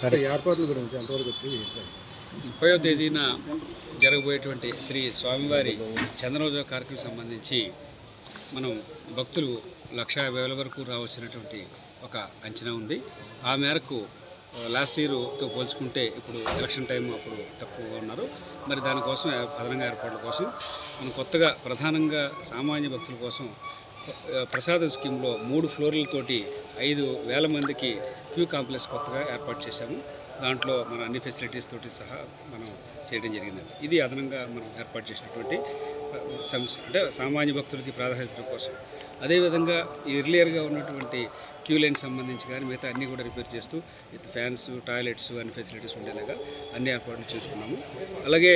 ఏర్పాట్ల గురించి ఎంతవరకు 30వ తేదీన జరగబోయేటువంటి శ్రీ స్వామివారి చంద్రోదయ కార్యక్రమం సంబంధించి మనం భక్తులు 1,50,000 వరకు రావచ్చినటువంటి ఒక అంచనా ఉంది. ఆ మేరకు లాస్ట్ ఇయర్తో పోల్చుకుంటే ఇప్పుడు ఎలక్షన్ టైం అప్పుడు తక్కువగా ఉన్నారు. మరి దానికోసం అదనంగా ఏర్పాట్ల కోసం మనం కొత్తగా ప్రధానంగా సామాన్య భక్తుల కోసం ప్రసాదం స్కీమ్లో 3 ఫ్లోర్లతోటి 5,000 మందికి క్యూ కాంప్లెక్స్ కొత్తగా ఏర్పాటు చేశాము. దాంట్లో మన అన్ని ఫెసిలిటీస్ తోటి సహా మనం చేయడం జరిగిందండి. ఇది అదనంగా మనం ఏర్పాటు చేసినటువంటి అంటే సామాన్య భక్తులకి ప్రాధాన్యత కోసం. అదేవిధంగా ఎర్లియర్గా ఉన్నటువంటి క్యూ లైన్ సంబంధించి కానీ మిగతా అన్నీ కూడా రిపేర్ చేస్తూ విత్ ఫ్యాన్స్, టాయిలెట్స్ అన్ని ఫెసిలిటీస్ ఉండేలాగా అన్ని ఏర్పాట్లు చేసుకున్నాము. అలాగే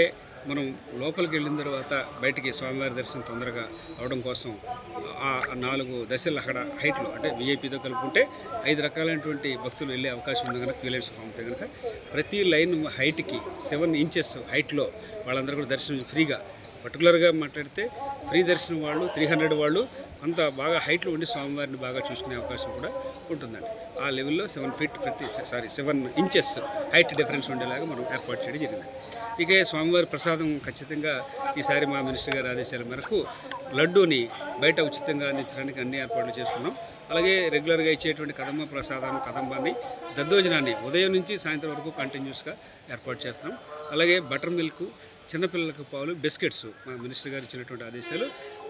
మనం లోపలికి వెళ్ళిన తర్వాత బయటికి స్వామివారి దర్శనం తొందరగా అవడం కోసం ఆ 4 దశలు అక్కడ హైట్లో అంటే వీఐపీతో కలుపుకుంటే 5 రకాలైనటువంటి భక్తులు వెళ్ళే అవకాశం ఉంది కనుక క్యూ లైన్స్ ఉంటే కనుక ప్రతి లైన్ హైట్కి 7 ఇంచెస్ హైట్లో వాళ్ళందరూ కూడా దర్శనం ఫ్రీగా, పర్టికులర్గా మాట్లాడితే ఫ్రీ దర్శనం వాళ్ళు 300 వాళ్ళు అంత బాగా హైట్లో ఉండి స్వామివారిని బాగా చూసుకునే అవకాశం కూడా ఉంటుందండి. ఆ లెవెల్లో 7 ఇంచెస్ హైట్ డిఫరెన్స్ ఉండేలాగా మనం ఏర్పాటు చేయడం జరిగింది. ఇక స్వామివారి ప్రసాదం ఖచ్చితంగా ఈసారి మా మినిస్టర్ గారి ఆదేశాల మేరకు లడ్డూని బయట ఉచితంగా అందించడానికి అన్ని ఏర్పాట్లు చేసుకున్నాం. అలాగే రెగ్యులర్గా ఇచ్చేటువంటి కదంబాన్ని దద్దోజనాన్ని ఉదయం నుంచి సాయంత్రం వరకు కంటిన్యూస్గా ఏర్పాటు చేస్తాం. అలాగే బటర్ మిల్క్, చిన్నపిల్లలకు పాలు, బిస్కెట్స్ మా మినిస్టర్ గారు ఇచ్చినటువంటి ఆదేశాలు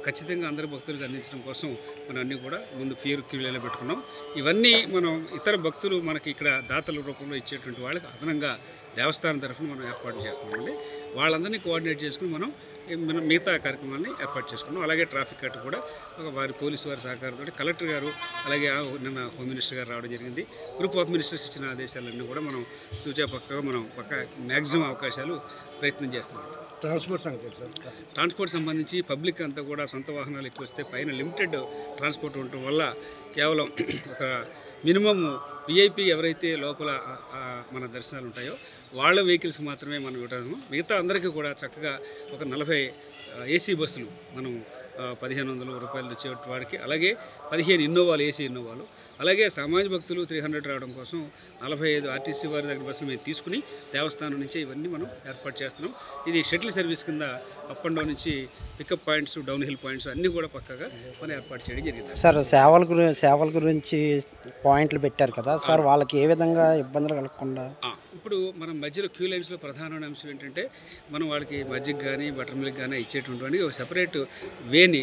ఖచ్చితంగా అందరి భక్తులకు అందించడం కోసం మనం అన్నీ కూడా ముందు క్యూలో పెట్టుకున్నాం. ఇవన్నీ మనం ఇతర భక్తులు మనకి ఇక్కడ దాతల రూపంలో ఇచ్చేటువంటి వాళ్ళకి అదనంగా దేవస్థానం తరఫున మనం ఏర్పాటు చేస్తున్నామండి. వాళ్ళందరినీ కోఆర్డినేట్ చేసుకుని మనం మిగతా కార్యక్రమాన్ని ఏర్పాటు చేసుకున్నాం. అలాగే ట్రాఫిక్ కట్ కూడా వారి పోలీసు వారి సహకారంతో కలెక్టర్ గారు అలాగే నిన్న హోమ్ మినిస్టర్ గారు రావడం జరిగింది. గ్రూప్ ఆఫ్ మినిస్టర్స్ ఇచ్చిన ఆదేశాలన్నీ కూడా మనం తూచా మనం మ్యాక్సిమం అవకాశాలు ప్రయత్నం చేస్తున్నాం. ట్రాన్స్పోర్ట్ సంబంధించి పబ్లిక్ అంతా కూడా సొంత వాహనాలు ఎక్కువ వస్తే పైన లిమిటెడ్ ట్రాన్స్పోర్ట్ ఉండటం వల్ల కేవలం ఒక మినిమం విఐపి ఎవరైతే లోపల మన దర్శనాలు ఉంటాయో వాళ్ళ వెహికల్స్ మాత్రమే మనం ఇవ్వడము. మిగతా అందరికీ కూడా చక్కగా ఒక 40 ఏసీ బస్సులు మనం 1,500 రూపాయలు వచ్చే వాడికి, అలాగే 15 ఇన్నోవాలు, ఏసీ ఇన్నోవాలు, అలాగే సామాన్య భక్తులు 300 రావడం కోసం 45 ఆర్టీసీ వారి దగ్గర బస్సులు మేము తీసుకుని దేవస్థానం నుంచే ఇవన్నీ మనం ఏర్పాటు చేస్తున్నాం. ఇది షటిల్ సర్వీస్ కింద అప్ అండ్ డౌన్ నుంచి pickup points, downhill points అన్నీ కూడా పక్కగా మనం ఏర్పాటు చేయడం జరిగింది. సార్ సేవల గురించి పాయింట్లు పెట్టారు కదా సార్, వాళ్ళకి ఏ విధంగా ఇబ్బందులు కలగకుండా ఇప్పుడు మనం మధ్యలో క్యూ లైన్స్లో ప్రధానమైన అంశం ఏంటంటే మనం వాళ్ళకి మజ్జిగ కానీ బటర్ మిల్క్ కానీ ఇచ్చేటువంటి ఒక సెపరేట్ వేని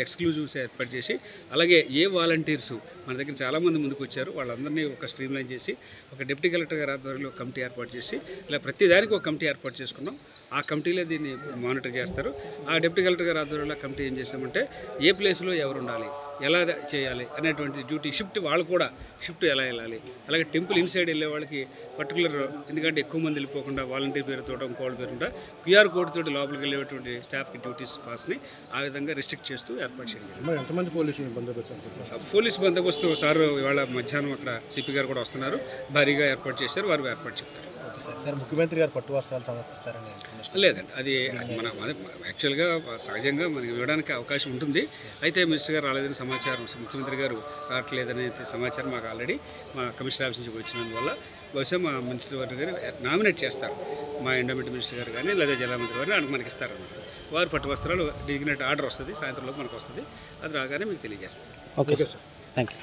ఎక్స్క్లూజివ్స్ ఏర్పాటు చేసి, అలాగే ఏ వాలంటీర్స్ మన దగ్గర చాలామంది ముందుకు వచ్చారు వాళ్ళందరినీ ఒక స్ట్రీమ్ లైన్ చేసి ఒక డిప్యూటీ కలెక్టర్ గారి ఆధ్వర్యంలో కమిటీ ఏర్పాటు చేసి ఇలా ప్రతిదానికి ఒక కమిటీ ఏర్పాటు చేసుకున్నాం. ఆ కమిటీలో దీన్ని మానిటర్ చేస్తారు. ఆ డిప్యూటీ కలెక్టర్ గారి ఆధ్వర్యంలో కమిటీ ఏం చేస్తామంటే ఏ ప్లేస్లో ఎవరు ఉండాలి, ఎలా చేయాలి అనేటువంటి డ్యూటీ వాళ్ళు కూడా షిఫ్ట్ ఎలా వెళ్ళాలి, అలాగే టెంపుల్ ఇన్సైడ్ వెళ్ళే వాళ్ళకి పర్టికులర్, ఎందుకంటే ఎక్కువ మంది వెళ్ళిపోకుండా వాలంటీర్ పేరుతో ఇంకోళ్ళ పేరుంటా క్యూఆర్ కోడ్ తోటి లోపలికి వెళ్ళేటువంటి స్టాఫ్కి డ్యూటీస్ పాస్ని ఆ విధంగా రిస్ట్రిక్ట్ చేస్తూ ఏర్పాటు చేయాలి. ఎంతమంది పోలీసు బందోబస్తు సార్ ఇవాళ మధ్యాహ్నం అక్కడ సిపి గారు కూడా వస్తున్నారు, భారీగా ఏర్పాటు చేశారు, వారు ఏర్పాటు చెప్తారు. సార్ ముఖ్యమంత్రి గారు పట్టు వస్త్రాలు సమర్పిస్తారని లేదండి, అది యాక్చువల్గా సహజంగా మనకి ఇవ్వడానికి అవకాశం ఉంటుంది. అయితే మినిస్టర్ గారు రాలేదని సమాచారం, ముఖ్యమంత్రి గారు రావట్లేదనే సమాచారం మాకు ఆల్రెడీ మా కమిషనర్ ఆఫీస్ నుంచి వచ్చినందువల్ల బహుశా మా మినిస్టర్ గారు నామినేట్ చేస్తారు, మా ఎండోమెంట్ మినిస్టర్ గారు కానీ లేదా జలమంత్రి గారిని మనకి ఇస్తారన్నమాట. వారు పట్టు వస్త్రాలు డిగ్నేట్ ఆర్డర్ వస్తుంది, సాయంత్రంలో మనకు వస్తుంది, అది రాగానే మీకు తెలియజేస్తారు. Okay sir, thank you.